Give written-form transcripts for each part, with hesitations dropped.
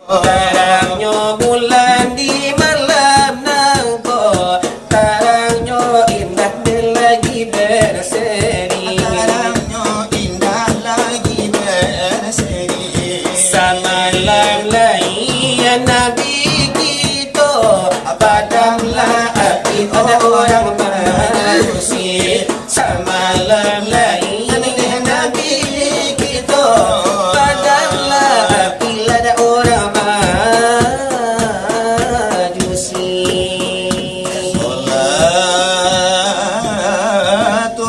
Terangnya bulan di malam nangko, terangnya indah lagi berseri, terangnya indah lagi berseri. samalam lain Nabi kita, padamlah api ada orang manusia. Samalam lain Nabi kita, padamlah api ada orang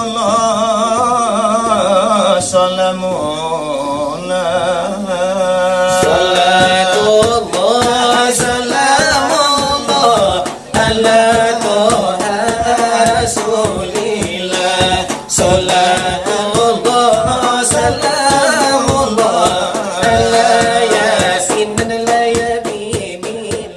Salatullah salamullah Salatullah salamullah ala toha rasulillah. Salatullah salamullah ala yasin dan ala yabibillah.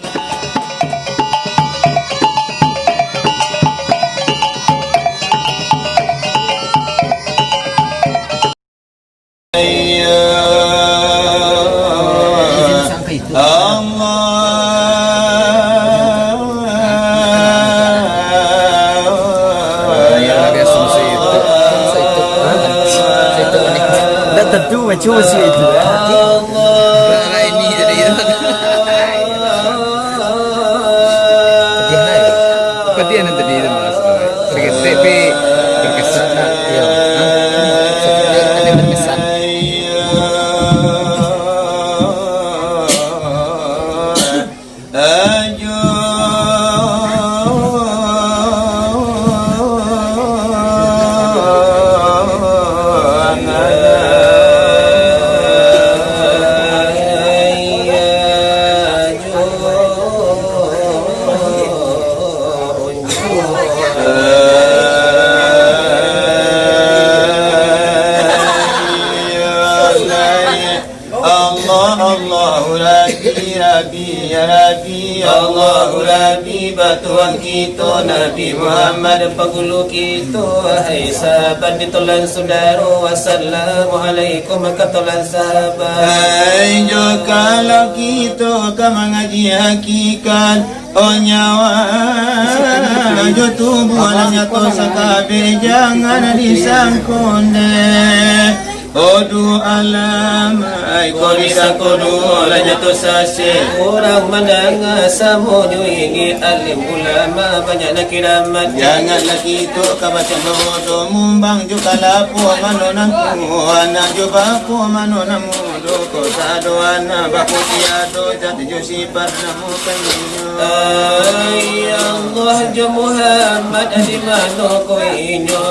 Dah tentu macam itu. Allah Ini jadi Kepatihan yang tadi itu mas. Tapi berkesan tak? Ya. Ada berkesan. Allahu Rabbi batuan kita Nabi Muhammad penggulu kita. Hai sahabat ditolan saudara, wassalamualaikum katolan sahabat. Hai jo kalau kita ke mengaji hakikat oh nyawa jo tubuh nyata sakabe jangan disangkonde. Odu alam ai korisa kodu olanya to sase. Orang mandang samonyo ini alim ulama banyak nak kiramat. Janganlah kita kabaca bodo mumbang jo kalapo manonan ku ana jo bapo manonan mudo ko sado ana bapo tiado jati jo sifat namu kanyo. Ay Allah jo Muhammad di mano ko inyo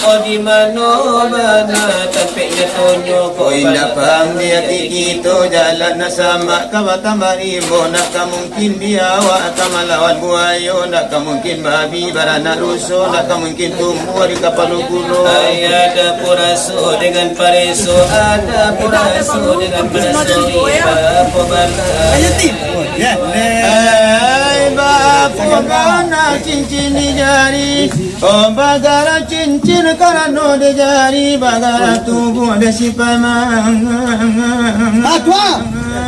o di mano mana tapiknya tonyo ko. Ko indah pang dia kita jalan na sama kabata marimo nak mungkin biawa kamalawan buayo nak mungkin babi barana ruso nak mungkin tumbuh di kapal gulo. Ay ada puraso dengan pareso, ada puraso dengan pareso di bapo bala. Hai bapo bana cincin di jari, oh bagara cincin karena di jari bagara tubuh besi pamang.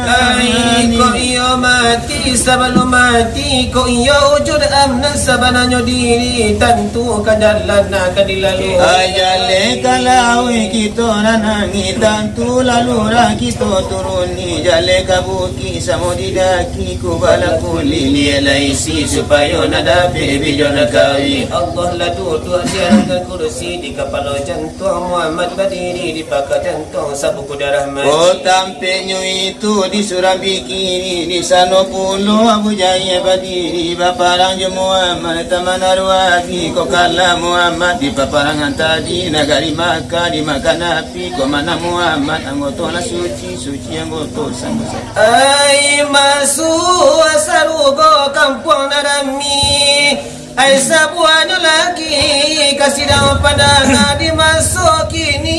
Ay ko iyo mati sebelum mati, ko iyo wujud amnan sebenarnya diri tentu kadalan nak dilalu. Ajale kalawi kita nanangi tantu lalu kita turuni jale kabuki samo didaki kubala kulili laisi supaya nada bebi jona kawi. Allah la duduk di atas kursi di kepala jantung Muhammad berdiri di pakat jantung sabuku darah mati. Oh tampaknya itu di Surambi kini di Sanopulo Abu Jaya berdiri baparang je Muhammad taman arwadi ko kala Muhammad di paparangan tadi nagari Makkah di makan api ko mana Muhammad anggoto na suci anggoto sambusa. Ay masuk asarugo kampung narami. Ay sabuanyo lagi kasih daun pandangan dimasuk kini.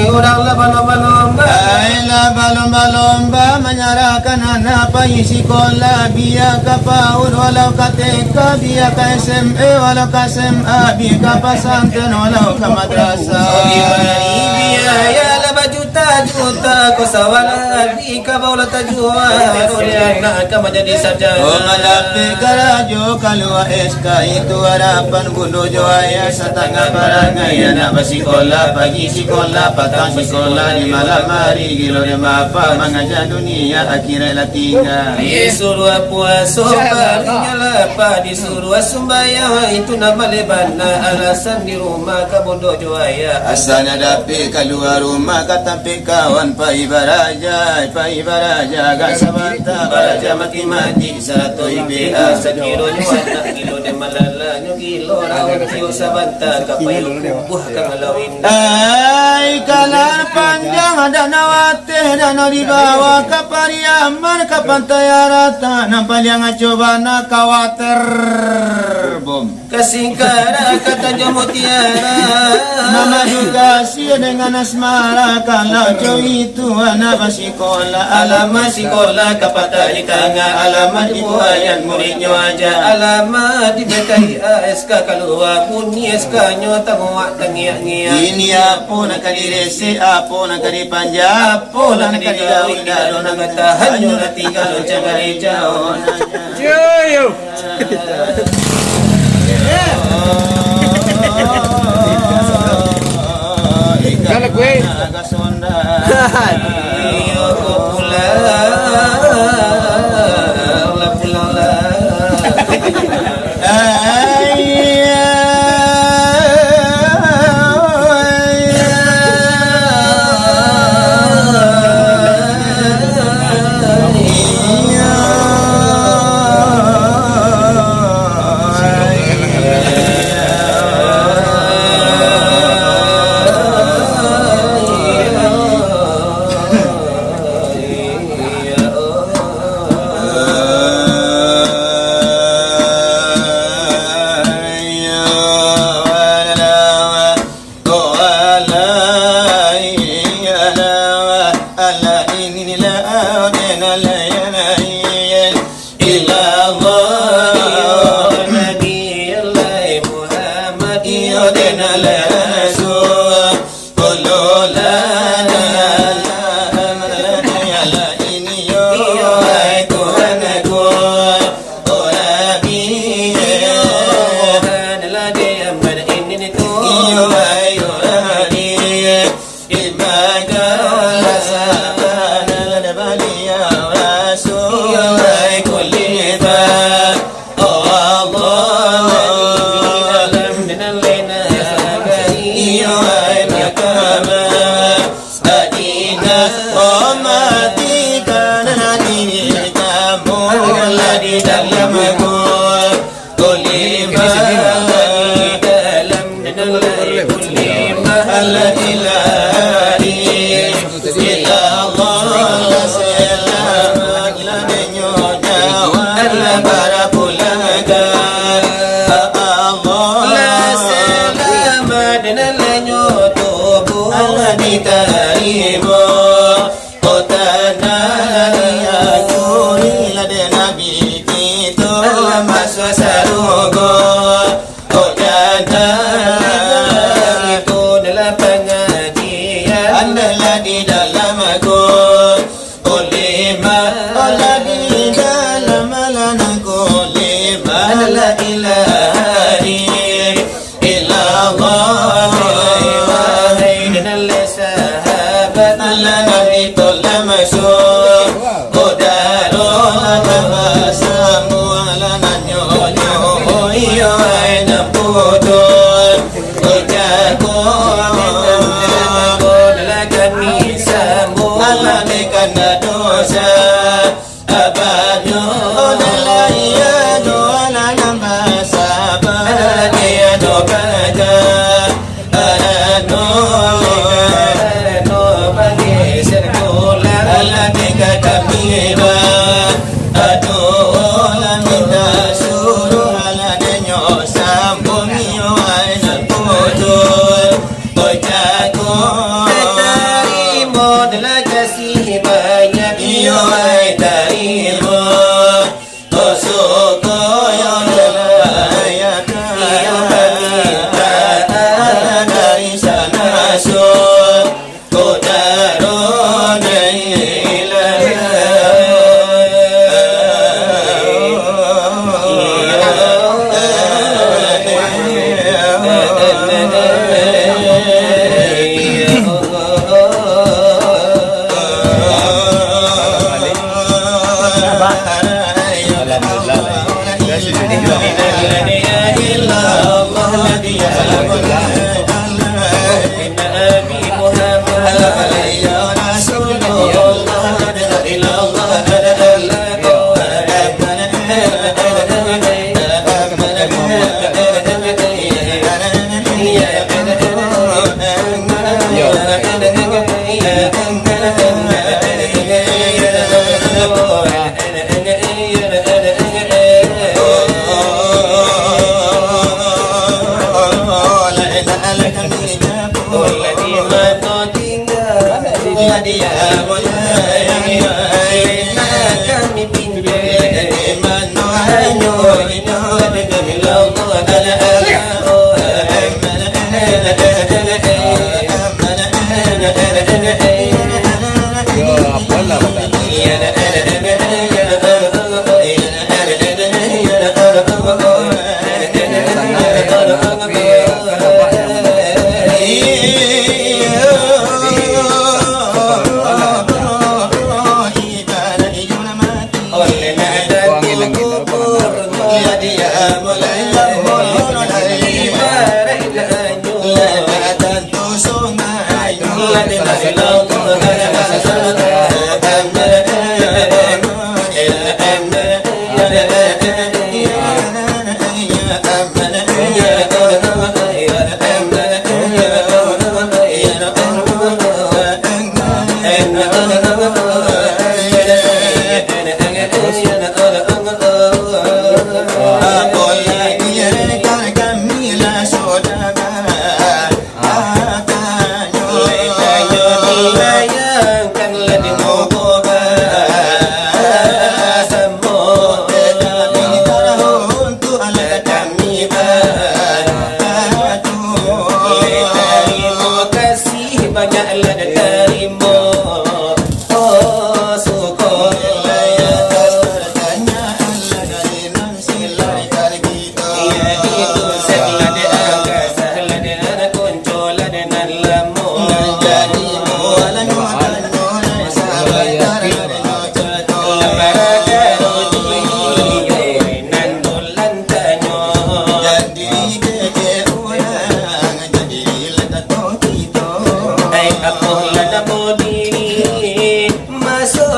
Orang lomba-lomba. Ay lomba-lomba menyerahkan anak bayi sekolah biar ke PAUD walau ke TK biar ke SMA walau ke SMA biar ke pesantren walau ke madrasah. Biaya lah baju juta ko sawala di ka baula tajua anak kamu jadi sarjana. Oh malapi karajo kalua eska itu harapan bunuh joaya setengah barangai anak bersikola pagi sikola petang sikola di malam hari gilo de mapa mengajar dunia akhirat lah tinggal. Disuruh puasa parinya lapa disuruh sembahyang itu nama lebana alasan di rumah kabodoh joaya. Asalnya dapat keluar rumah kata kawan pai baraja gak sabanta baraja mati-mati satu IPA Sekilo nyuana kilo de malala nyugilo rawan kilo sabanta kapayo kubuh kang lawin. Ay kalar panjang ada nawate dan di bawah kapariaman ke pantai rata nampak yang coba nak khawatir bom Kasingkara kata mutiara mama juga sih dengan asmara kalau cowok itu anak bersikola alamat sekolah kapata di tangga alamat di buayan muridnya aja alamat di BKI ASK keluar bunyi SK nya tanguak tangiak-ngiak ini apa nak direse apa nak dipanja apa nak digawin dalo nak tahan yo nak tinggal cari jauh Yo. Kalau gue agak sonda iyo ko pulang Kodaro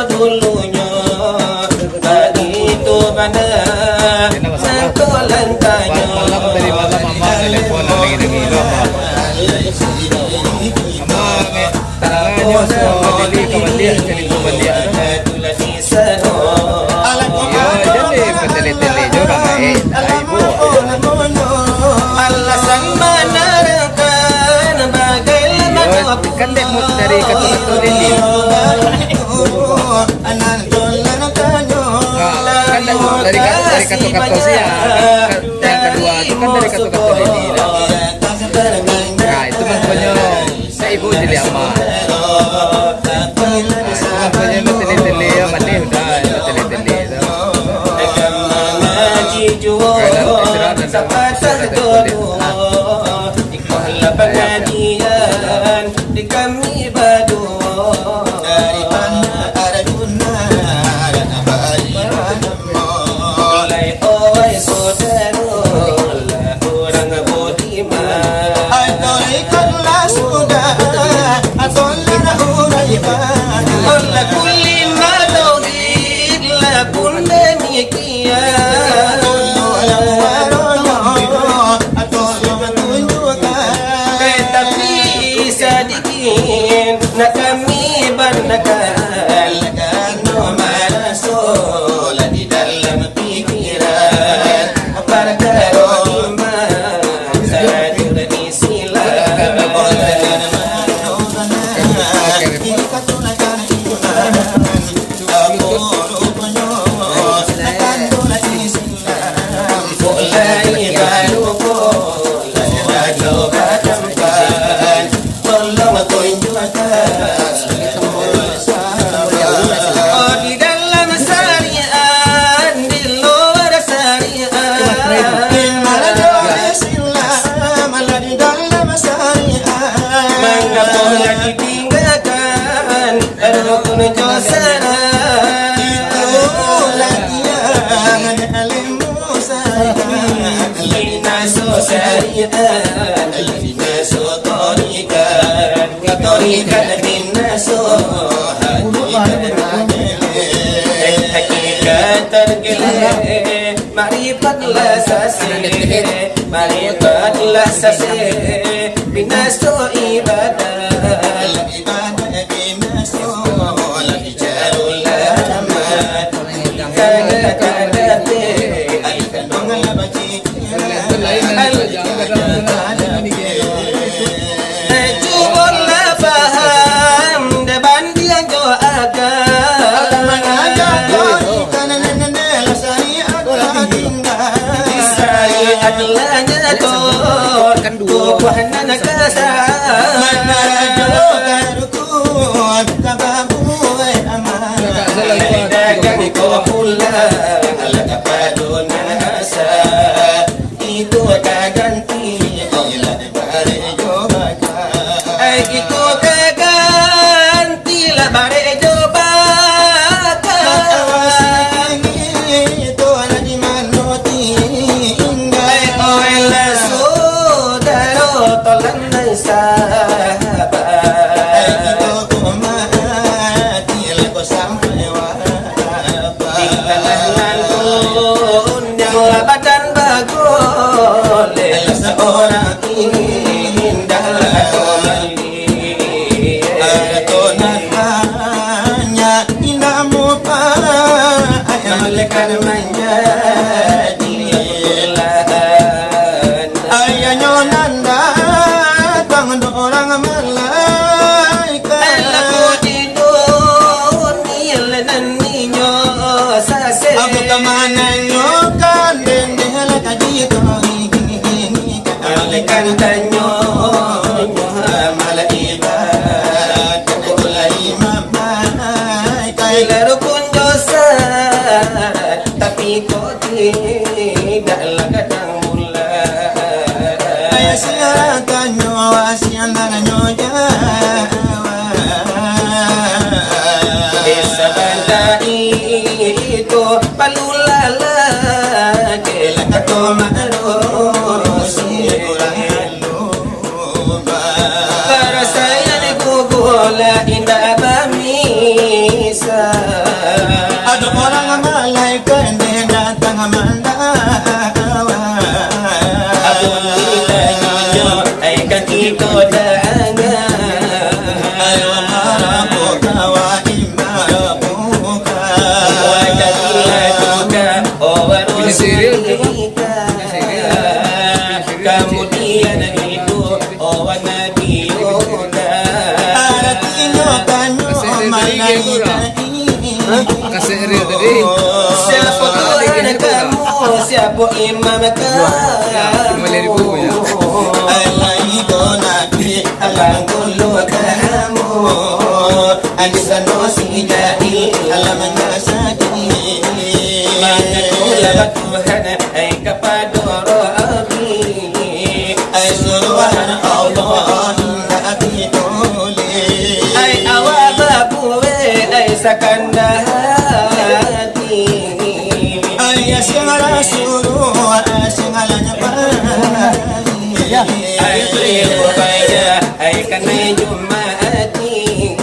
dulunya begitu mana sekolah tanya Malam dari malam mama telepon lagi nangilo mama. Mama tangannya kembali jadi kembali ada. Iya jadi petele-tele juga baik. Ibu. Alasan menarikkan bagaimana Kan dek dari kata-kata ini. Kan dari kata-kata sih ya. Yang kedua itu kan dari kata-kata ini. Nah itu makanya saya ibu jadi aman. Makanya petele-tele ya mati udah petele-tele. Pengajian di kami badu mulai oi saudara orang budiman Allah kulli ma tauhid la pun demikian sadikin nak kami banakan no marasul di dalam pikiran perkara iman sajud Islam mulai baru di dalam syariat di luar syariat mengapa ditinggalkan rukun josara Naso syariat Naso torikan Naso hakikat tergeleng Marifatlah sasih Marifatlah sasih Binaso ibadah Binaso Jarul amat Kagat-kagat Cubalah faham depan dia syariat lanya tor tuhan kasar dagang ko pula ala kapadon asa itu kaganti ila bare jobaka ay itu kaganti la bare jobaka itu ala di manoti ay oela sudaro tolan sahabat ay itu kumati la ko sampai wa badan bagol seorang indah tonannya indahmu ayam menjadi lahan ayahnya nanda bang orang malaikat aku di dunia dan ninyo sase aku kemana nyokan Alaikan tanyo malaikat kulai mamai kai larukun dosa tapi kau tidak kadang mula ayah siapa tanyo asian tanyo jawa desa bandai itu palulala kelak kau indah bamisa Ada orang malaikat yang datang mendawa. Abun nila nyo ay kakito daangan. Ayo marapo kawa imapuka. Wakadilatuka o Punya serial tu, Bang. warusulika. Kemudian itu o wanabiyuna. Aratinya kanyo malaikat ini. Kasih real tadi. Siapa Tuhan kamu, siapa imam kamu. 5,000 ya. Alai nabi alang dulu kamu. Anisano si jadi alamnya sakit. Mengulah Tuhan ay kepada Rabbi. Ay suruhan Allah nabi tuli. Ay awababuwe ay sakandahati. Ay asyang rasulu asyang alanya pari. Ay tribo kaya ay kanay jumati.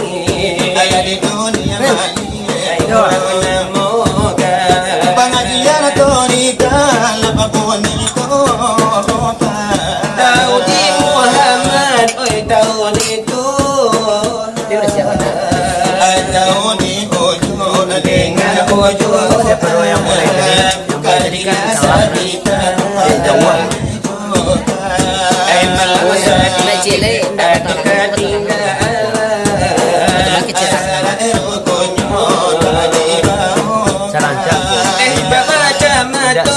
Ay di dunia mali. Ay namoga. Pengajian torika lapapun itu. Daudi Muhammad oi tahun itu. Tahu di ujung Dengan ujung yang mulai ketika sabita jawab ay malusad atau ketinggalan baca mato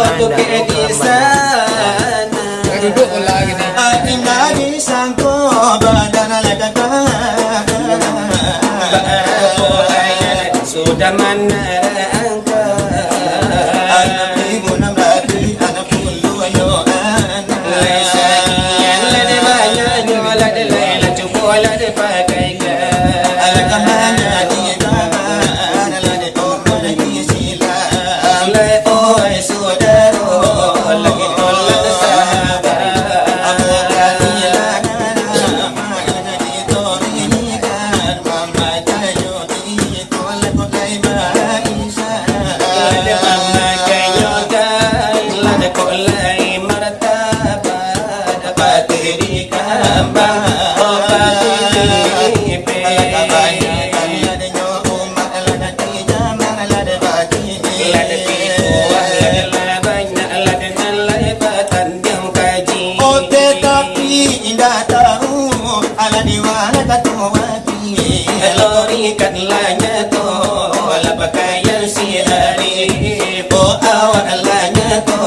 untuk di sana. Duduk pula gini. Inari sangko badan lagakan. Sudah menerangkan Anak ibu nambati anak bulu ayo anak. Sekian lada banyak lada lela cukup lada pakaikan Alakamanya di kaman lagi orang lagi sila. Oleh oi saudara lagi tolak sahabat Aku kali lagan mana di torikan mama tayo di tolak kolai maisa. Lada mama kayokan lada kolai martabat patiri kambang patiri pe lada pikuah lada banyak lada nalai patandang kaji Oh tetapi indah tahu ala diwana katuwati. lorikan lanya to wala pakaian si hari Oh awak alanya to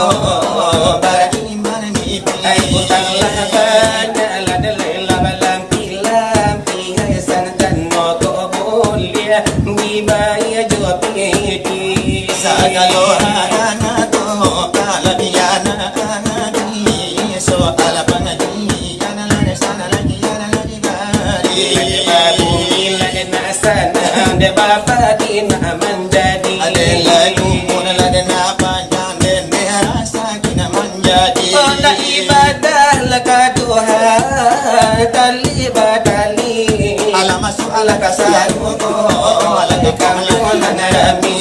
bariman ni ay utang laban lada lela balang lampi ay sanatan mo ko boleh di baya jo piti sagalohana to kala diana di so ala pangadi yana la sana lagi yana lagi bari. babu ila na sana de bapa di na menjadi Adela lumpur ladena panjang dan merasa kina menjadi. Kota ibadah laka Tuhan Kali badali Ala masuk ala kasaruko ala Kamulan Nabi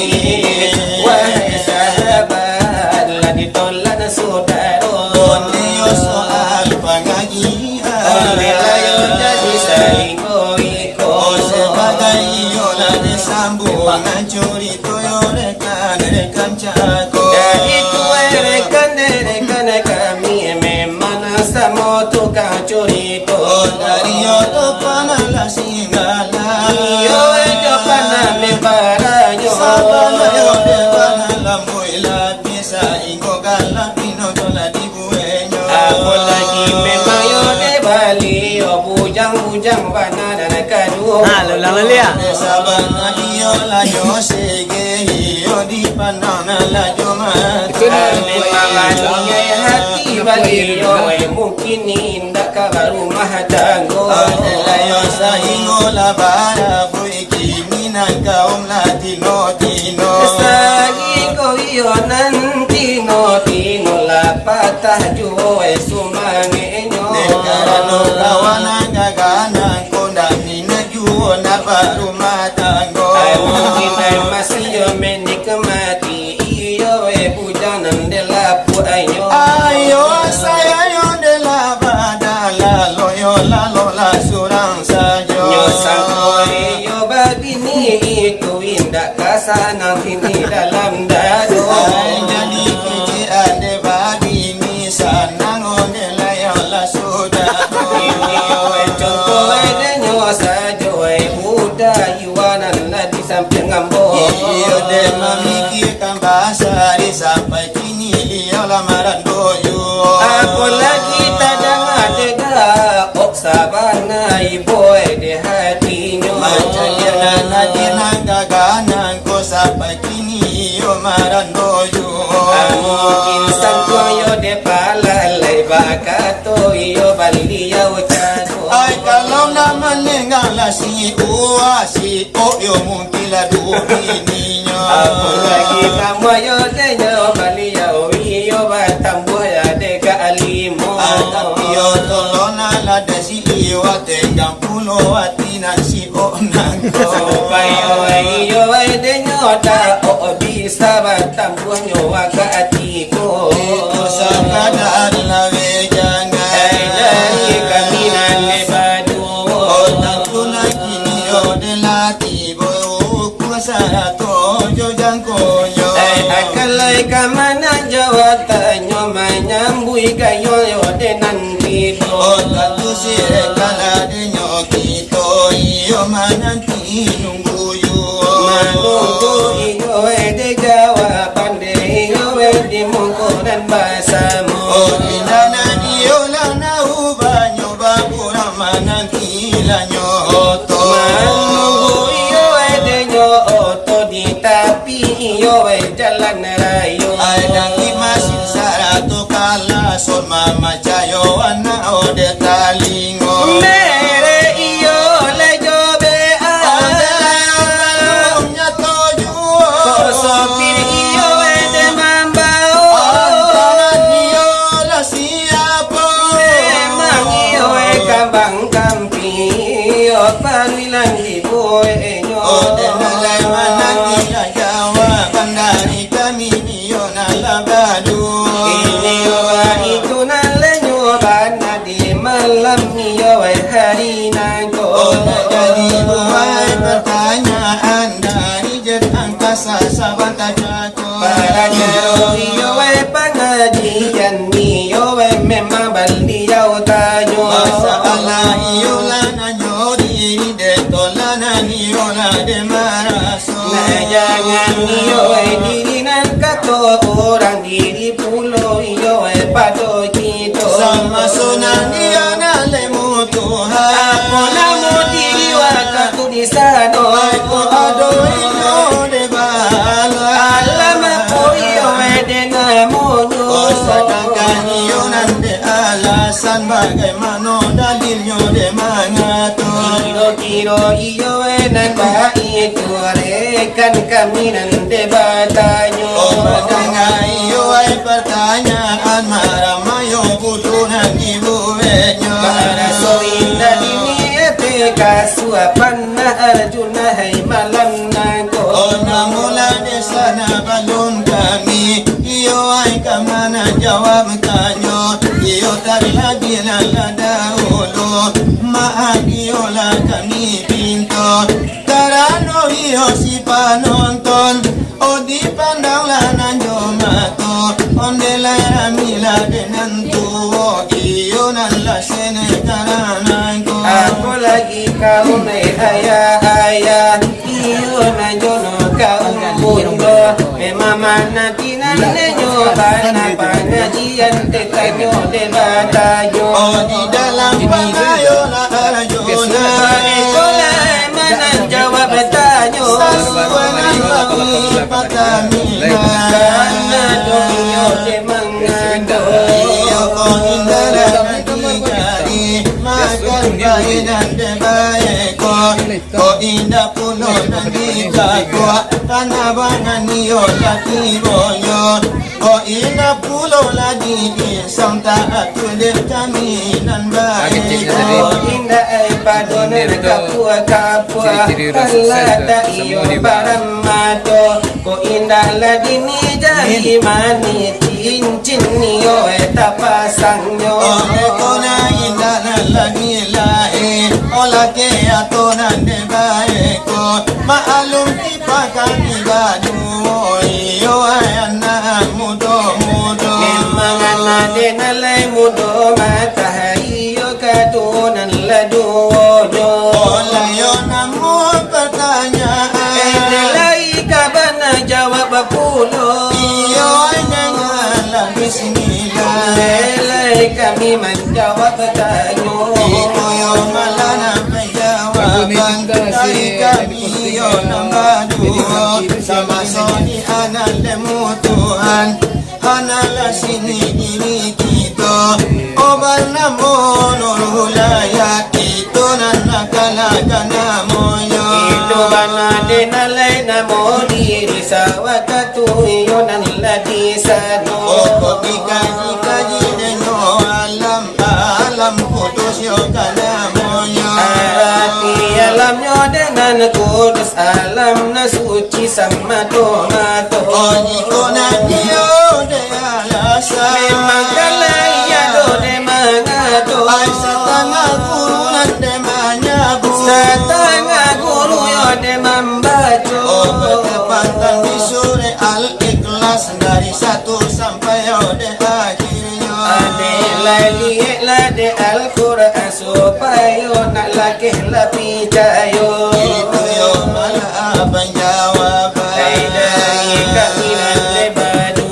Wahai sahabat Lagi tolan saudara Oneo soal pengajian. Oleh layo jadi saingo-iko Oh sebagai yola disambung Ngancuri toyo rekan cako. Dari tua rekan kami Memang sama tukang curi Oh dari yoto panala singgala. Iyo ejo pana me baranyo Sabana yote panala muila bisa ingo gala pino tola di buenyo. Aku lagi memang yo de Bali yo bujang banana kadua. Lola Malia. Sabana iyo la yo sege iyo di panana la yo Itu mata. ni Memang hati Bali yo mungkin indah ka rumah tanggo. La yo sahingo la bara fui kiminan kaum latino tino. Saingo yo nanti no la patah jo sumangenyo. Karano kawanan gagana konda mina juo na parumah tanggo. Ay mungkin itu indah kasangan ini dalam dado. Jadi kiki ande badi ni sanang onde layola sudah. Ini contoh denyo sajo muda iwanan di samping ambo. Iyo de memikirkan bahasa di sampai kini dia lamaran doyo. Aku lagi tadang adega sabana iboy de hatinya. Macam dia nang gaganan ko sampai kini iyo maran doyo. Mungkin sangko yo de palalay bakato iyo baliya uchado. Ay kalau naman lengala si uwa si oyo mungkin la dunia. Aku lagi kamu yo de yo baliya iyo batambo ya de kalimo. Iyo tolona la de si iyo atengang puno atinan si onang ko. Iyo de nyota o bisa batambo nyo wakatiko. Itu sakadar la vejanga. Dari kami nane badu. Otak tuna kini yo de lati bo kuasa tojo jangkoyo. Akalai kamana jawa tanyo manyambui kayo yo de nanti do. Otak tu si kala de nyokito iyo mananti nunggu yo. Manunggu iyo de jawa pande iyo de mongko dan basamu. Oh inana iyo lana ubanyo bakura mananti lanyo oto. Manunggu iyo de nyo oto di tapi iyo jalan rayo. Ay dangi masih sarato kala son mama cayo ana ode talingo. Mere iyo le jobe Ode malumnya toyo. sopir iyo de mambao. Antara iyo la siapa. Memang iyo kambang kampi iyo pamilan di boe nyo. Ode nalai mananti la jawa bandari kami iyo nalabadu. Ini wa itu nalenyo bana di malam iyo hari nangko. Ode jadi buai pertanyaan dari jet angkasa sabanta jago. Para kero iyo pengajian iyo memang beliau tanyo. Masalah iyo lana nyori de tolana iyo la de maraso. Nah jangan iyo dirinan kato orang diri pulau iyo pado kito. Sama sunan iyo na lemu Tuhan. Ako namo diri wakatu di sano. Aku ado iyo de bala. Alam ako iyo de ngamonyo. Oh sedangkan iyo nande alasan bagaimana dalilnya de mangatur. Kiro iyo nagbai tuarekan kami nande batanyo. Oh mendengar iyo ay pertanyaan maramayo butunan ibu benyo. Para soinda dini kasuapan na arjuna hai malam nangko. Oh namula de sana balon kami iyo ay kamana jawab tanyo. Iyo tari lagi lala dahulu maaf iyo la kami pinto. Karano iyo si panonton o di pandang lanan jomato. Onde la ramila de nantuo iyo nala sene karanangko. Aku lagi kau ayah iyo na jono kau mundo. Memang mana tinane nyobana pengajian tetanyo de batayo. Oh di dalam pangayola arjuna Ekola manan jawab tanyo. Sasuanan kami patamina Karena doyo de mangado. Iyo ko hindara nanti makan kainan de baeko. Ko indah puno nanti kakua kanabangan iyo laki boyo. Ko indah pulo lagi isang taat kulit kami nan baeko. Indah padone kapua halata iyo paramato. Ko indah lagi ni jadi mani cincin iyo tapasangyo. Ome kona indah lagi lae ola ke ato nande bae ko maalum di pakani gadu iyo anak mudo memang anak denalai mudo matahayo kadunan laduyo olayo namu pertanyaan delai kabana jawab pulo iyo dengan bismillah delai kami menjawab tanyo itu yo malana penjawaban dari kami yo nambadu sama soni anak lemu Tuhan analah sini diri kita obar namo nur wilayah itu nanakalakan namoyo itu bana denalai namo diri sawakatu yo nan ladisano kaji deno alam putus yo kanamoyo Arati alamnya dengan kudus alam na suci sama tomato Iko na niyo de alasa memang kalaya do de mangato Ay sa tanga guru nande manyabu sa tanga guru yo de mambaco Ketepatan di sore al-ikhlas dari 1 sampai de akhirnya ade la de al-Quran supaya nak laki lapi jayo Itu yo malah penjawaban dari kami nan lebadu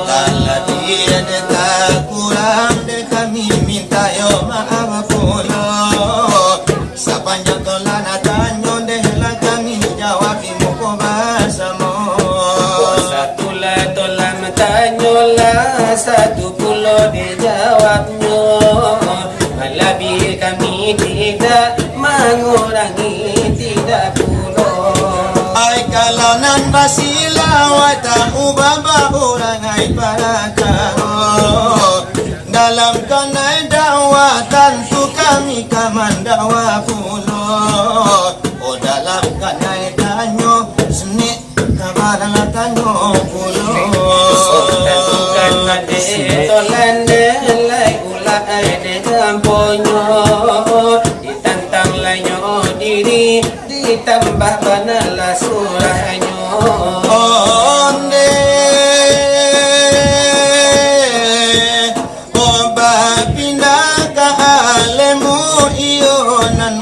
Kalau dia tak kurang de kami minta yo maaf pula Sepanjang tolan atanyo de lah kami jawab muko bahasa mo satu lah tolam tanyolah satu pulau dijawabnya lebih kami tidak mengurangi tidak pulau Ay kalau nan basila wata ubaba orang ay para karo dalam kanai dakwah tentu kami kaman dakwah pulo oh dalam kanai tanyo seni kabarang tanyo pulo tentukan ade tolan delai ulai de kamponyo ditantang lanyo diri ditambah banala surahnya onde oba pindah ke alemu iyo nan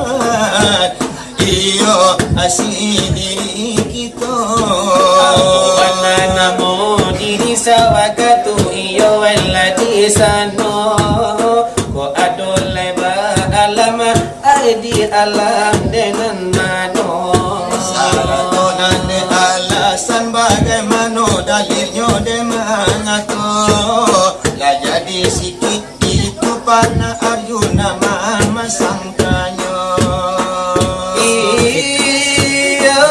Muhammad iyo asidiri kita wana namo diri sawakatu iyo waladi sano ko adole ba alam di alam dengan mano Saratonan de alasan bagaimana dalilnya de mangato lah jadi sikit itu pana Arjuna mama sangkanyo iyo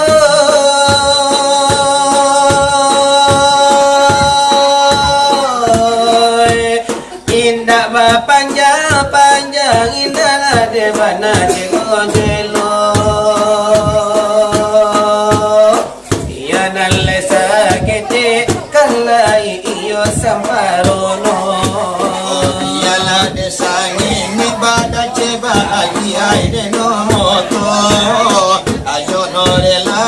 indah ba panjang indah lah de mana de gojelo iya nalle sakete kalai iyo samarono Yala de sangi mi bada ceba agi ai de no moto ayo no de la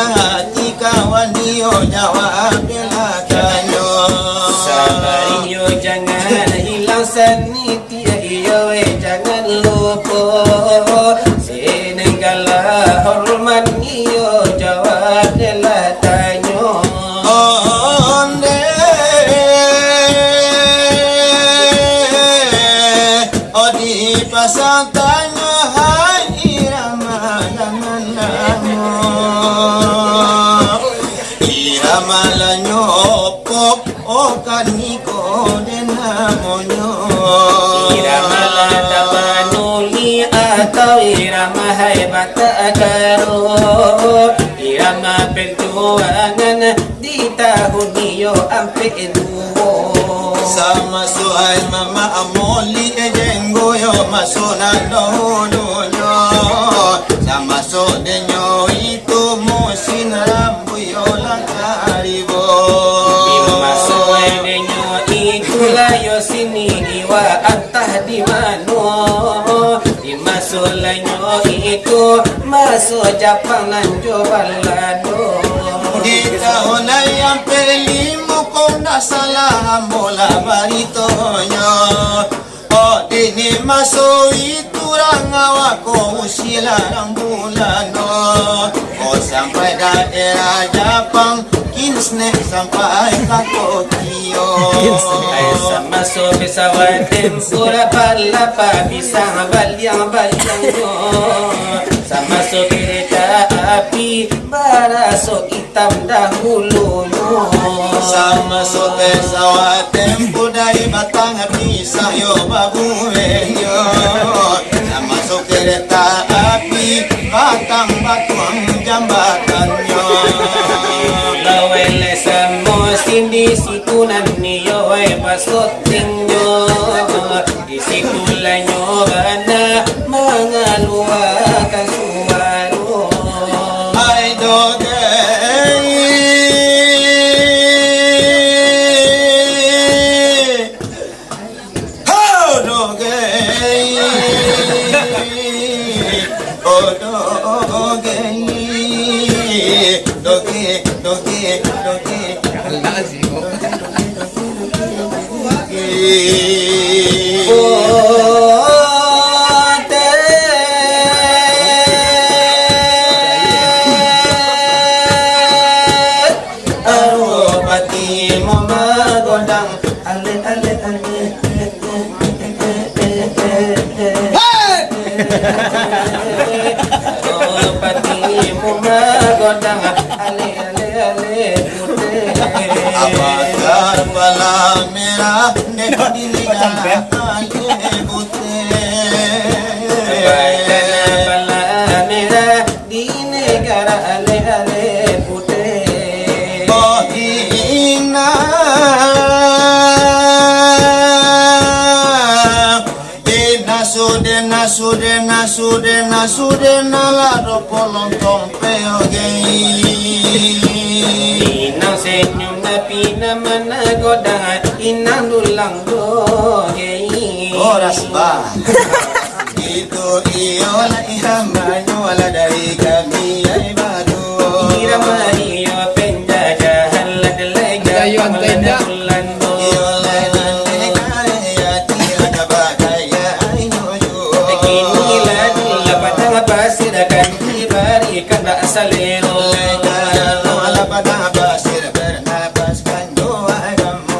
kawan dio jawab de la kanyo sabar iyo jangan hilang saniti iyo jangan lupa senegala hormat iyo jawab delah tanyo onde odi pasang tanyo hai irama irama lanyo pop o kaniko de namonyo irama lada manuli atau irama hebat akaro irama perjuangan di tahun iyo ampe duo sama soal mama amoli ejengo yo masona dohuluyo sama so denyo itu musin rambu yo langkaribo Masoedenyo itulah yo sini iwa antah di mano di mas susulanyo itu masuk Jepang lanjut balado. Di tahun yang pelimu kau nak salah mula baritonyo. Oh dini masuk itu rangawa kau usilarang bulano. Oh sampai daerah Jepang kinsne sampai ke Tokyo. Sama so pesawat tempura palapa pisang balyang yo. Sama so kereta api baraso hitam dahulu yo. Sama so pesawat tempo dari batang pisang yo babueyo. Sama so kereta api batang batuang jambatannya. Lawele samo sindi situnan niyo ay pasoting nyo. Di situlanyo bana mga luwa kasuwaro. Ay dogay, how dogay, oh dogay, dogay, dogay, dogay. Wala sigo. Arupati mo magodang ale ale ale. Arupati mo magodang ale ale ale putih. Abadar pala merah negara aye putih. Pala merah di negara ale ale putih. Oh ina, nasude nalado polontong peogei. Inang senyum na pinamanagoda inang dulang dogei. Oras ba? Itu iyola ihamanyo wala dari kami ay badu. Irama iyo penjajahan ladalay Gayon, tenda. tulando. Iyola nande kaya tira na bagaya ay nyoyo. Kinila dula patang pasir kan ibari kada asalero.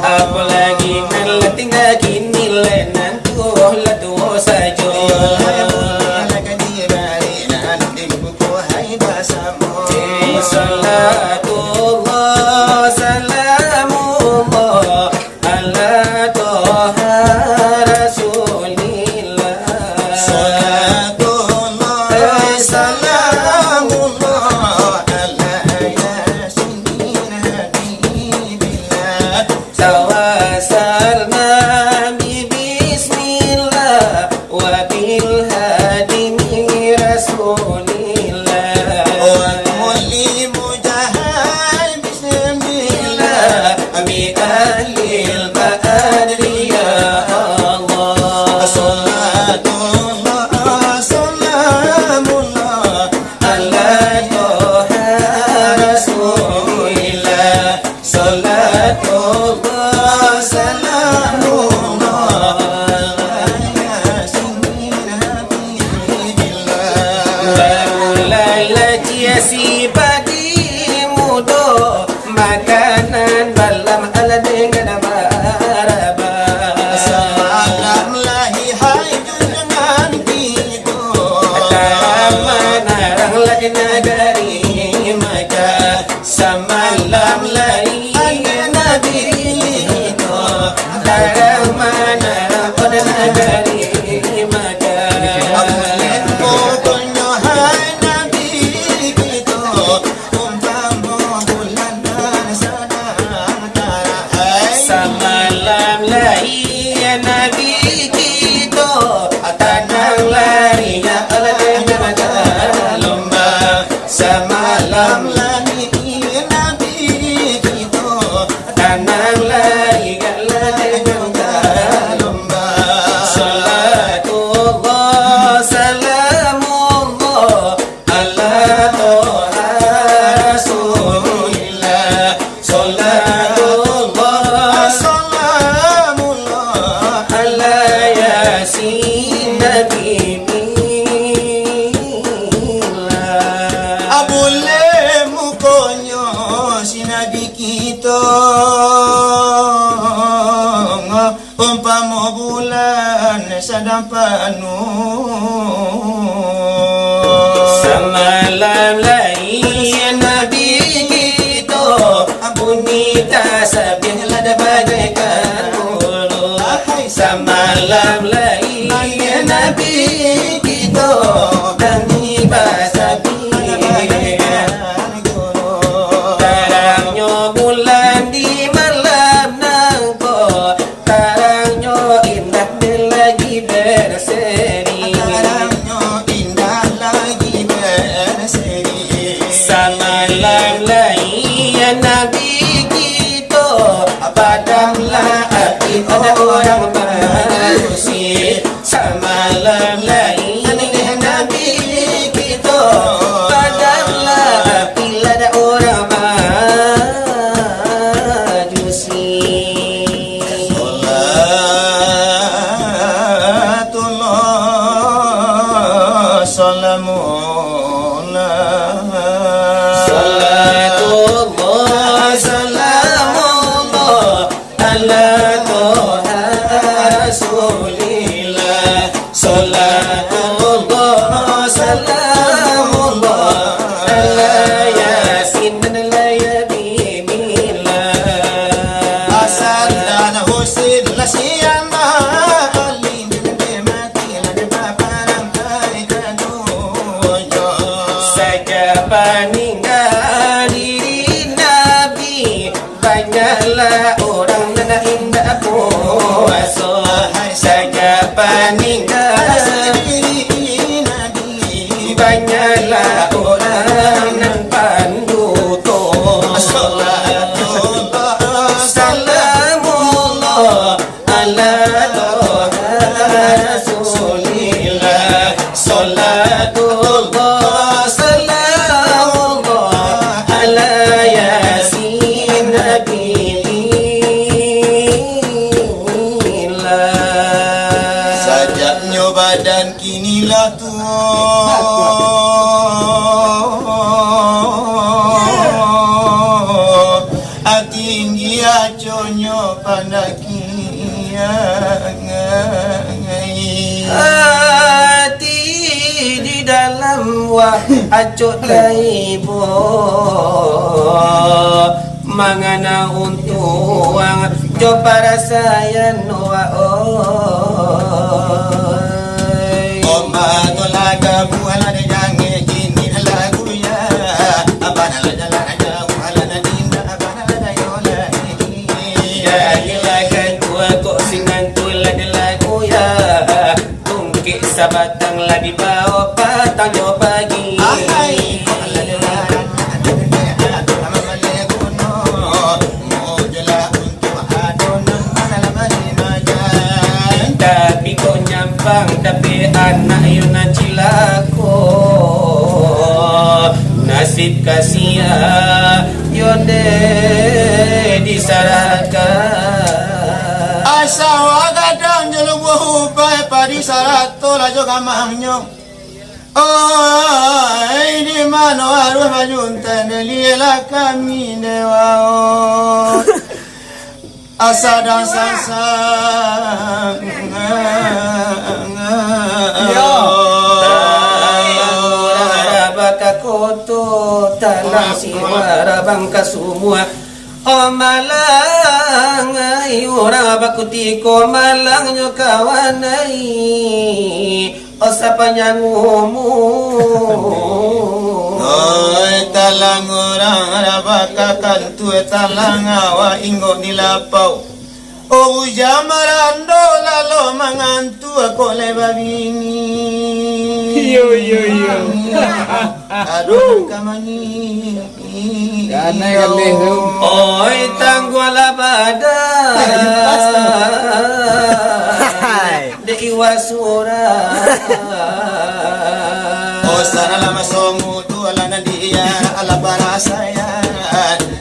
Apalagi nalating kinila nanto latuo sa Diyos. Salatullah salamullah ala toha rasulillah. Tawassalna bi bismillah wa bil hadimi rasulillah. Bi ahlil badri ya Allah. Ala toha rasulillah. Salatullah salamullah. Barulah lagi si padi mudo makanan balam ala dengan maraba. Tamanarang lagi nagari maka samalam lagi nabi itu. Tamanarang pada nagari maka. Samalam lagi nabi itu. Tanang larinya ala dengan lomba. dong umpama bulan sedang penuh semalam lain Nabi kita bunyi tasbih lada bagaikan ulu semalam lain Nabi kita bunyi tasbih terangnya bulan di malam nangko terangnya indah lagi berseri semalam lain Nabi kita padamlah api pada orang manusia semalam lain Nabi kita padamlah api pada orang manusia Salatullah salamullah Salatullah salamullah ala toha rasulillah Salatullah salamullah ala yasin dan la yabimillah asal dan husin la siyama alim mati la de paparang kai kanujo saja paninggal diri Nabi banyaklah orang nak indah puasa saja paninggal diri nabi banyaklah orang nan pandu to salamullah ala toha rasulillah salatullah salamullah ala yasin nabilillah sajaknya badan kinilah tua atinggi aconyo pandakiangai hati di dalam wah acut laibo mangana untuang coba rasayan wa oi Oma tolaga buala de jange kini lagu ya abana la jala aja wala na dinda abana la yola ya ilakan tua kok singan tula de lagu ya tungki sabatang lagi bawa patangnya pagi ai kola de la ama male kuno mo jala untuk adona mana mani majan tapi kok nyampang tapi anak yun na cilako nasib kasia yun disarakan asa wagadang jelo buhay pari sarato la joga mahnyo ay di mano arwah majunta neliela kamine wao asa dan sasang Koto talang siwara bangka semua o malang ay ora bakuti ko malang nyo kawanay o sa panyangumu oy talang orang rabaka kantu talang awa ingo nilapau o jamarando lalo mangantu ko lebabini yo aduh kamani Anay kali oy tanggwala bada de iwasura o sana lama somu tu ala nadia ala barasaya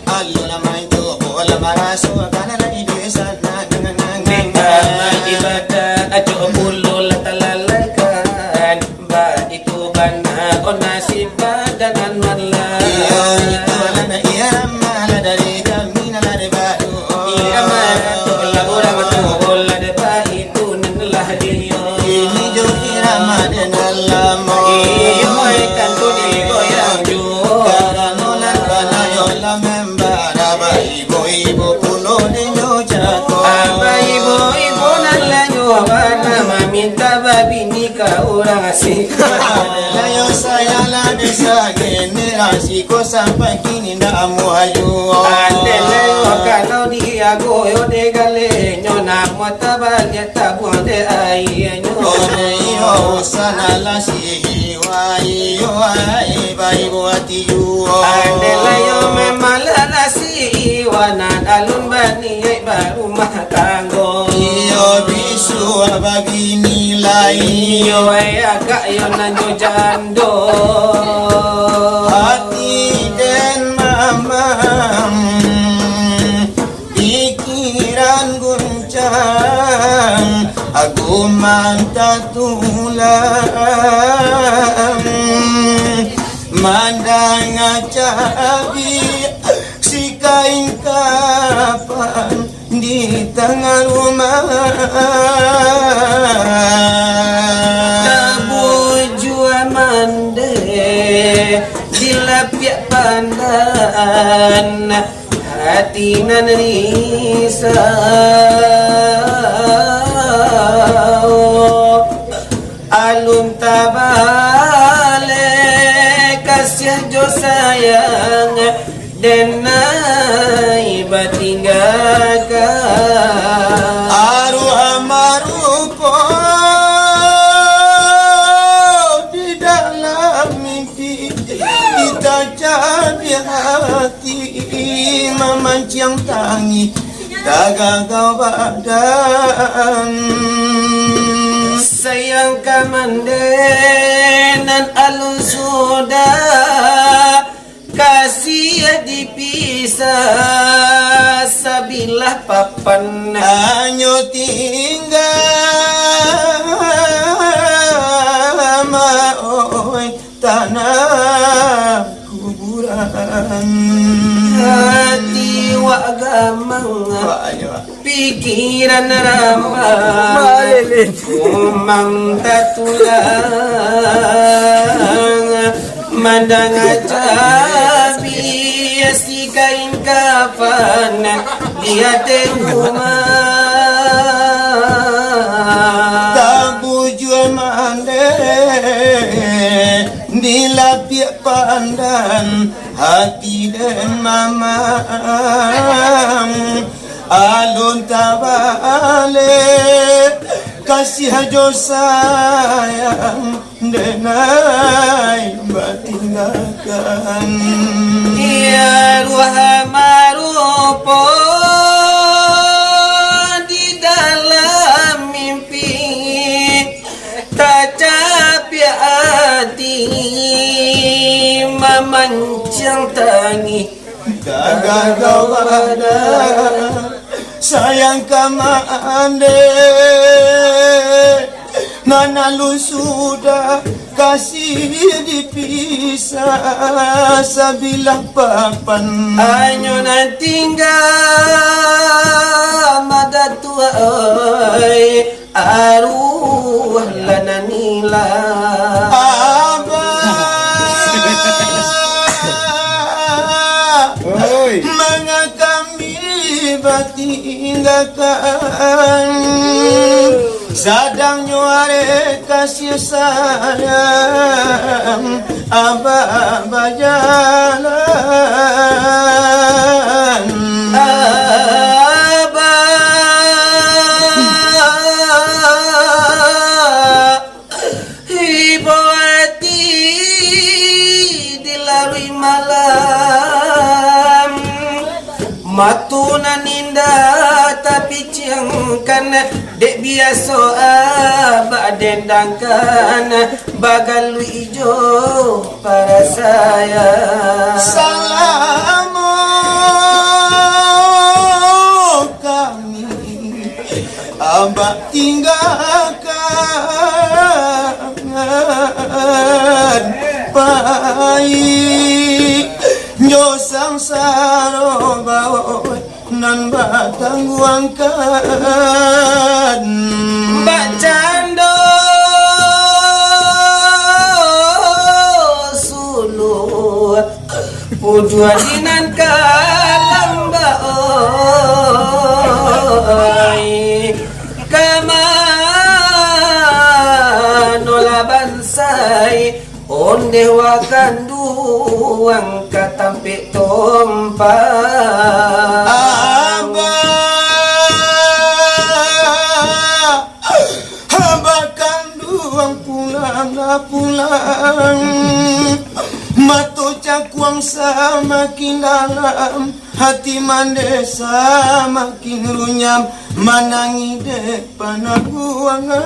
allo lama itu ala baraso kana na idesa na Bintang ibadah ajo bulu latalalakan ba itu bana o nasib badanan wala itu ala na iya mala dari kami na la de generasi. Layo saya lah desa generasi ko sampai kini ndak muayu. Andele kalau dia goyo de gale nyona mata bagia tabu de ai Yo sana la si wai yo ai bai buati yo. Andele yo memala nasi wana alun bani baru matanggo. Yo bisu abagi nilai Yo agak yo nanjo jando. hati dan mamam pikiran guncang aku manta tulang mandang cabi si kain kapan di tengah rumah Bujua mande dilapiak pandan hati nan risau alun tabale kasih jo sayang denai batinggalkan aru amarupo di dalam mimpi kita jadi hati memancing tangi dagang badan sayang kamandenan alun sudah kasih dipisah sabilah papan hanya tinggal maoi tanah kuburan hati wa gamang pikiran ramah umang tatulang mandang cabi si kain kafan dia rumah tabujua mande dilapiak pandan hati dan mamam alun tabale kasih jo sayang denai batinggalkan ya ruha marupo di dalam mimpi tak capek hati memancing tangi gagau ada sayang kamande nganalu sudah kasih dipisah sabilah papan Anyo na tinggal mada tua oi aruh lananila mga kami batinggalkan sadang nyuare kasih sayang abah bajalan ibu hati dilalui malam matunan indah tapi ciangkan dek biasa abak dendangkan bagal ijo para saya salamu kami abak tinggalkan baik nyo sangsara bawa nan batang guangkan Mbak Cando sulu Pujua dinan kalamba oi Kamanola bansa ay onde wakan duang katampik tompa Hamba kanduang pulang Matu cakuang semakin dalam Hati mandesa makin runyam Manangi dek panabuangan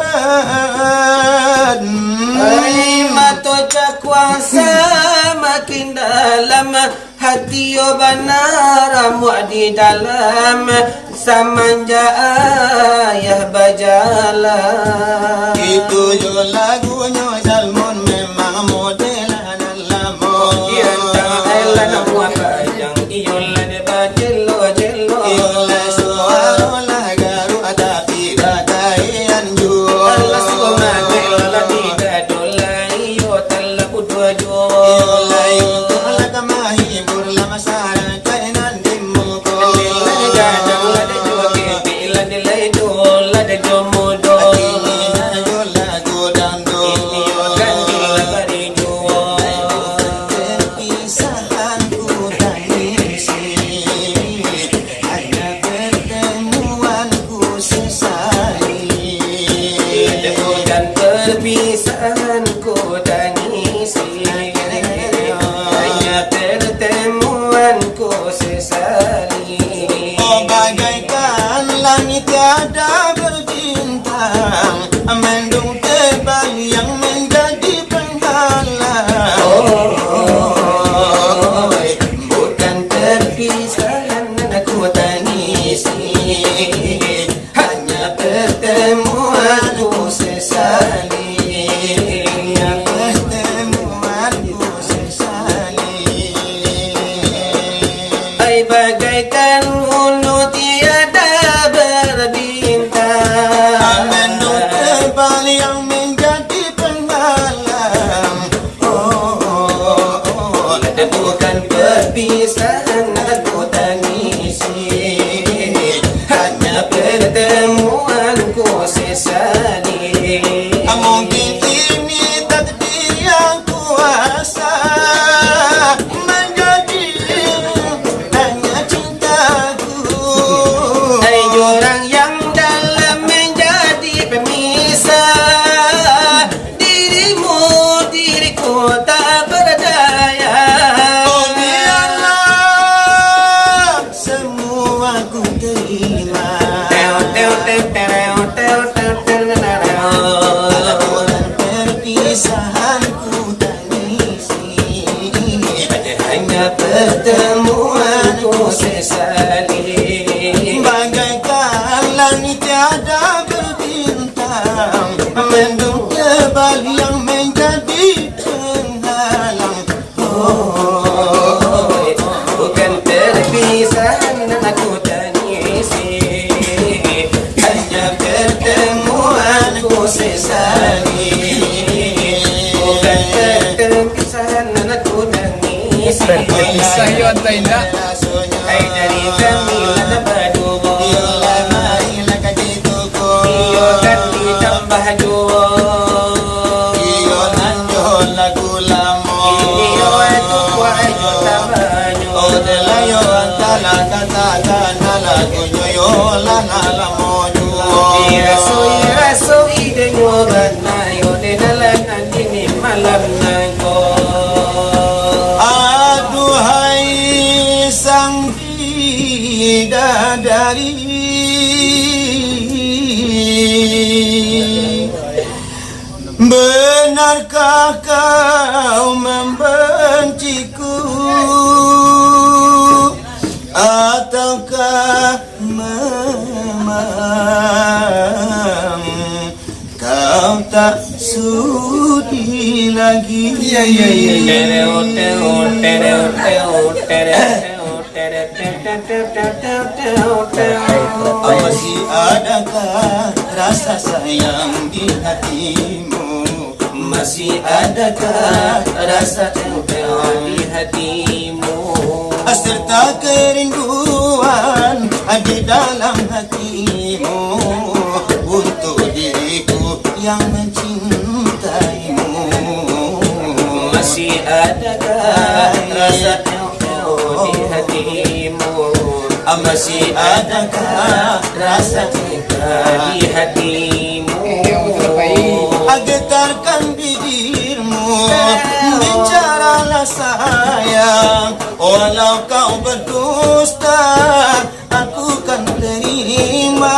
ay mato cakwang semakin dalam hati yo benar muak di dalam samanja ayah bajala Itu jo lagunya Salmon memang modelan lamun yang tak elah nak buat panjang iyolah de bajelo jelo Iyolah suara garu tapi gatayan jual Allah suka gelola di dadola iyo tala kudua jo Iyolah itulah kamahi burla masara kainan dimuko la de gadang la de jo kepi la de leido la de jo mudo perpisahanku tangisi hanya pertemuanku sesali Oh bagaikan langit tiada berbintang Mendung tebal yang menjadi penghalang bukan perpisahan aku tangisi hanya pertemuanku sesali ay bagaikan ulu tiada berbintang Mendung tebal yang menjadi penghalang bukan perpisahan aku tangisi hanya pertemuanku sesali Mungkin ini takdir yang kuasa menjadi hanya cintaku ay jurang yang dalam menjadi pemisah dirimu diriku tak berdaya Oh biarlah semua ku terima teo teo teo teo teo teo perpisahanku tangisi hanya pertemuanku sesali bagaikan langit tiada berbintang mendung tebal yang menjadi penghalang bukan perpisahan aku tangisi hanya pertemuanku sesali bukan perpisahan aku tangisi Perpisah yun tayo na. ay dari kami lana badugo Iyolah marilah kajituko iyo kan ditambah duo Iyo nanjol lagu lamo iyo itu kuai tabanyo O delayo antala katakan lagu nyoyo lana lamoju iraso ide nyoban na yo denalan andini malam nangko Aduhai sang bidadari Benarkah kau membenciku Ataukah memang kau tak sudi lagi Masih adakah rasa sayang di hatimu masih adakah rasa tempel di hatimu serta kerinduan di dalam hatimu untuk diriku yang mencintaimu rasa di hatimu? Masih adakah rasa cinta Di hatimu? Getarkan bibirmu, bicaralah sayang. Walau kau berdusta, aku kan terima.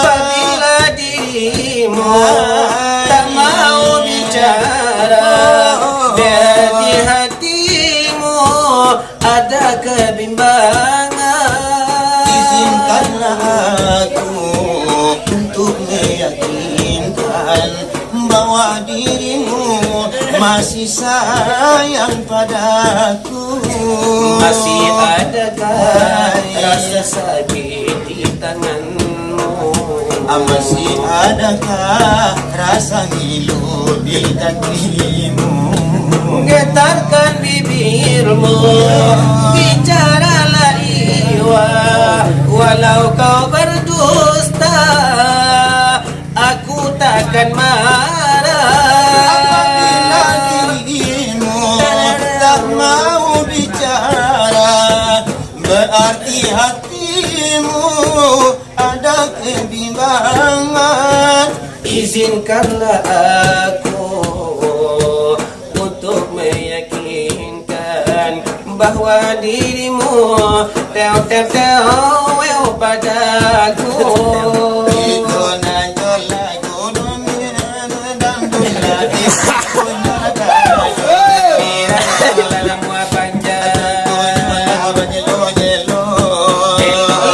Apabila dirimu tak mau bicara, di hatimu ada kebimbangan. Izinkanlah aku untuk meyakinkan bahwa dirimu masih sayang padaku. Masih adakah rasa sakit di tanganmu? Masih adakah rasa ngilu di kakimu? Getarkan bibirmu, bicaralah iwa. Walau kau berdusta, aku takkan marah. Apabila dirimu tak mau bicara, berarti hatimu ada kebimbangan. Izinkanlah aku untuk meyakinkan bahwa dirimu teo padaku. Itu nanyola gunung dan dulati Dalam panjang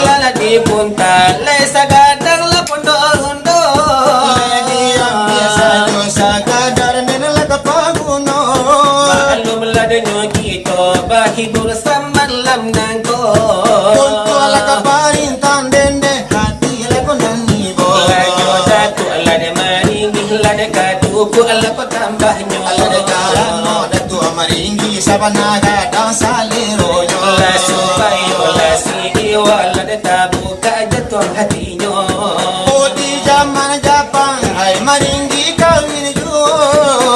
lala di punta lay sa gadang la pundo-hundo. Maalum la denyo kito bahibur sa malam nang ko. Lajo datu ala de maringi la de katuku ala ko tambah nyo. La supayo la sidi wala de tabu ka jatuh hati nyo.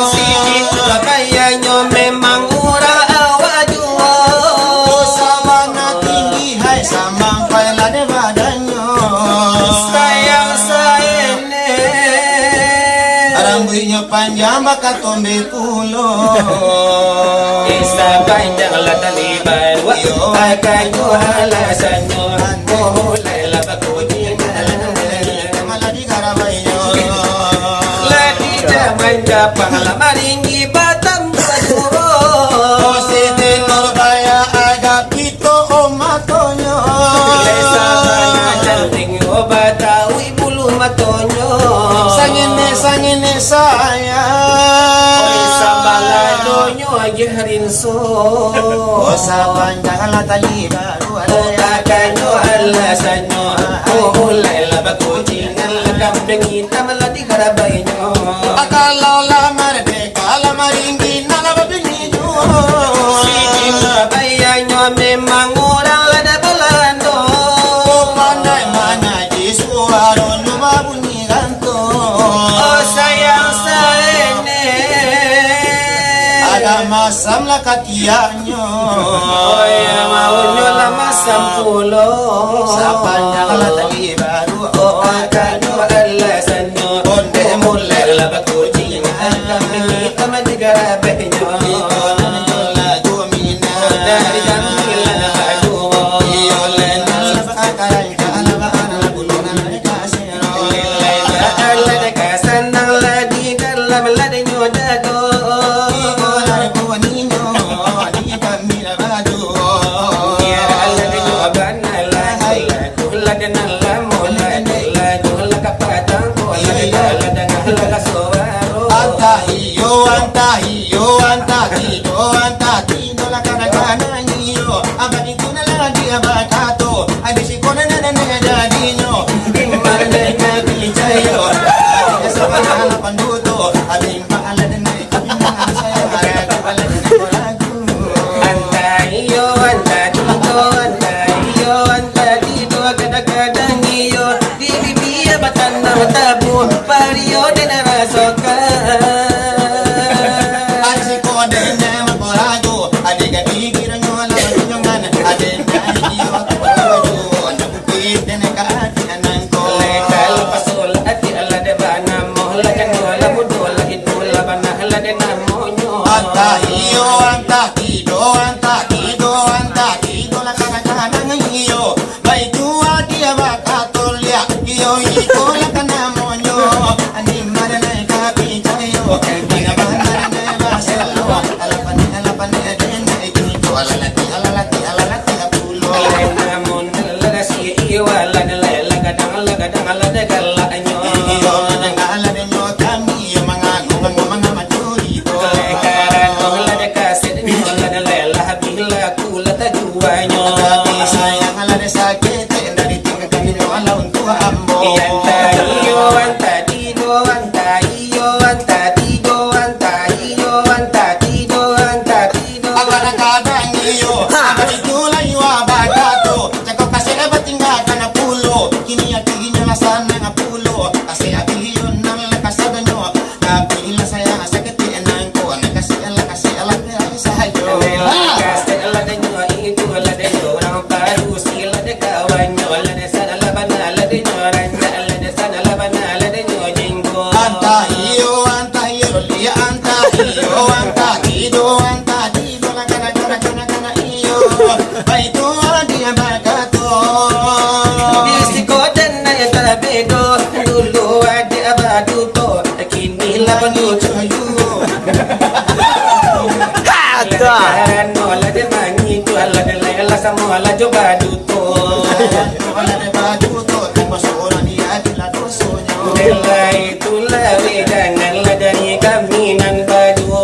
Sidi kaya nyo memang ura awajua. Sayang saene Rambunya panjang bakal tombe pulo. Isa panjang la taliban wa akayo alasanyo. Mulai la bakuji Maladi karabayo. lagi zaman Jepang la maringgi Batam Maduro. Siti Nurbaya agak pito omatonyo. Lesa banyak canting obatawi bulu matonyo. Sangine saya. Lesa baladonyo agihrinso. Osa panjang la tali baru Akayo alasanyo. Mulai la bakuji la kambing hitam la di karabayo. Kalau la merdeka la maringgi na la babinyo. Sidi Bayanyo memang orang lada belando. Pandai mana di suara lumabunyi ganto. Oh sayang saene Ada masam la katianyo. oh ya maunya lama sampulo. Sapanjang la tali baru Oh akado alasanyo. Onde mulai laba kucing kambing hitam di garabenyo. Dari jamil na kadumo. Ala de kasandang ladi dalam ladenyo dago. Biar ala de nyoban ala la de nala mola lagu la kapatang ko la de ala de la sowaro. Anta iyo anta dito anta iyo anta dito kadang-kadang iyo di bibia batan na tabu pariyo de na rasoka. anta tido la kana kana ngiyo bai tua dia bakatolia iyo iko la kana monyo ani marana ka pichayo bina bana ne baselo ala pane dene ikito alalati apulo namun laga si iwala laga dang laga gala anyo iyo ngala denyo kami mga maturito karan laga kaset ni laga habila kula tajuanyo sayang ala de sakit dari tinggal kami wala untuk ambo anta iyo anta tido anta iyo anta tido anta iyo anta tido anta tido agara kadang iyo abitula iyo abagato cako kasi batinga kana pulo kini atiginya la sana nga pulo kasi atigiyon nang lakasada nyo napila saya sakit enang ko nakasi ala sahayo anta iyo lia anta iyo anta tido la kana iyo baito dia bagato Semua coba duto wala de baduto termasuk orang dia adalah dosonya Belai itulah jangan ladani kami nan badu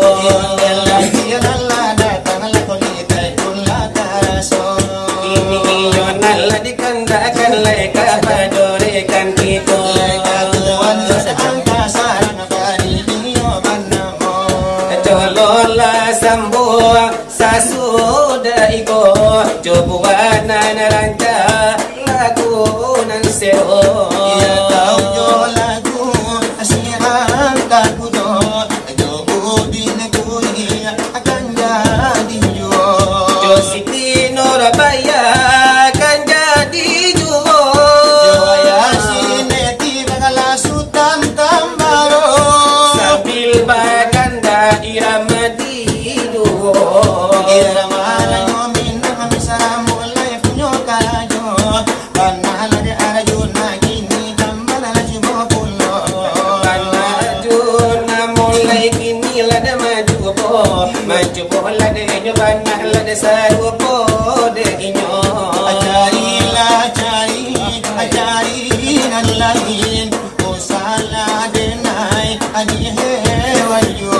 dia nalla datang la tolita kulla taraso Ini yon nalla dikandakan leka padorekan kita Jolola samboa sasuda iko Cobuan naranca lagu nan seo ia tahu yo lagu asiran takudo jobu di negeri akan jadi yo Siti Norabaya kan jadi juo joya sineti bagala sultan tambaro Sambil baganda irama diduo iramala nyomin kami mulai punyo karajo panala de arajo nagini tambala la jibo pulo Maju na mulai kini lada maju po lada inyo banyak lada saru po de inyo ajari nan lain usala denai ani hewayo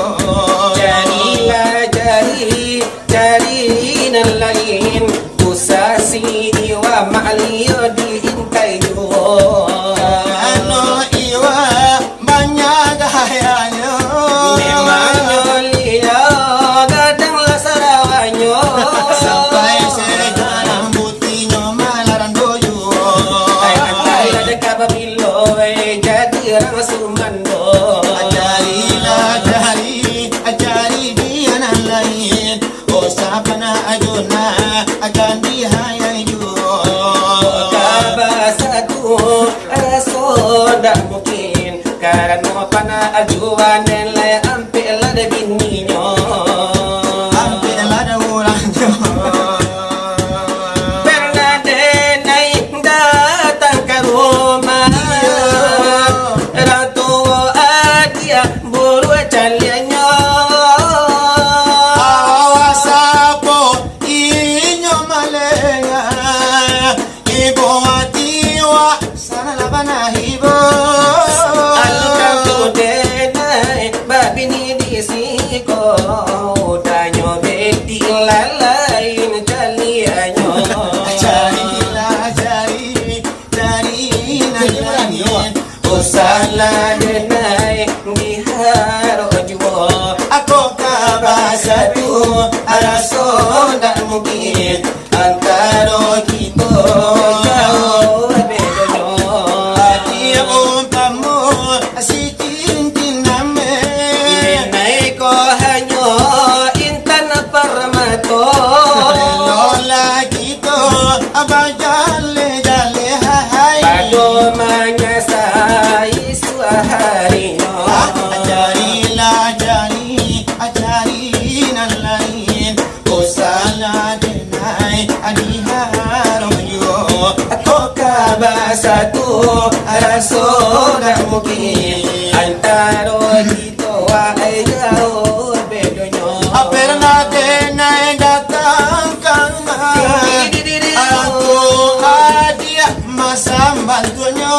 jari nan lain usasi iwa ma'aliyo di intayo ano iwa banyak hayanyo Memanyo liya gadang lasarawanyo sampai sekarang butinya malaran doyo Ay antay ada kababilo jadi orang sumando ajari dia nan lain usapana ajona akan dihayayo kabasatu raso dak mungkin karena pana ajuan nilai ampil ada bininya hampir ada orangnya Bernadette datang ke rumah Ratu adia buru caliannya awasapo inyo malenga ibo atiwa sana labana hibo Alukang tudenay babini disiko Danyo beti lalain calianyo jari nalain Usala denay diharo juo ako kabasatu Araso dak mungkin antaro kito Jauh bedonyo Atia umpamu asitin name Denay ko hanyo intan parmato lola kito abajale jale hai Pado manyasai suaharinya ajari nan lain satu rasa dah mungkin antara kita wahai jauh bedanya. Pernah denai datangkan aku hadiah masa bantunya.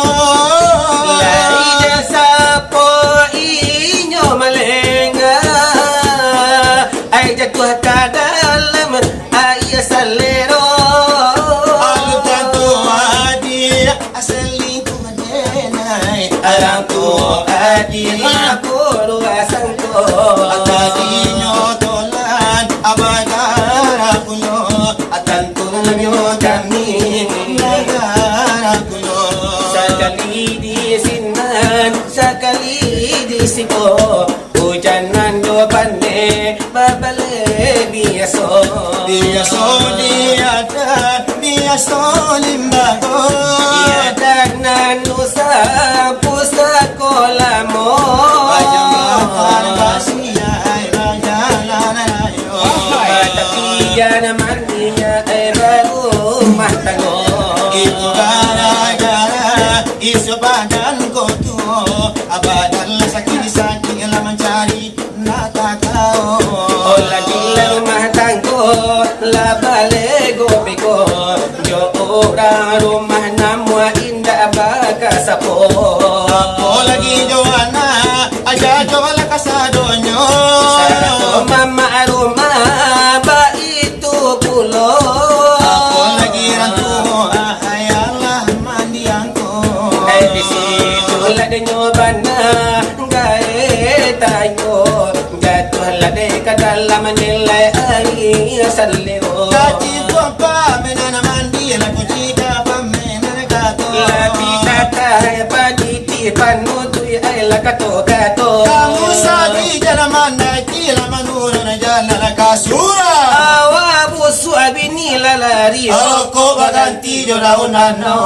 Lai jasa po inyo malenga ai jatuh ke dalam ai salero. Alu tantu hadiah selingkuh denai Alang tu adil aku ruasang tu Atadinyo tolan abagara kuno Atantunyo kami Abagara kuno Sekali di sinan Sekali di sipo Hujanan do pandai Babale biaso Biaso diada Biaso limbago Iadak nan nusa Pusakola mo Ayam bakar basia Bajalan ayo Tapi naman niya ay rumah tango. Itu gara-gara isu badan ko tu abadan la sakit la mencari nata tahu. O lagi la rumah tanggo la bale gopiko jo ora rumah namwa indah baka sapo. Ako lagi joana aja jola kasadonyo. Sarato mama rumah ba itu pulo. Ako lagi rantu ayalah mandiangko. Ay di situ la de nyobana gae tayo jatuh la de kadalam nilai ai saliro. Kaji tuapa menana mandi la kujika pamenana kato. Labi kata paniti panutui ay lakato kato. Kamu sabi jana mana kila manura na jana na kasura. Awa busu abini lalari. Ako baganti jora unano.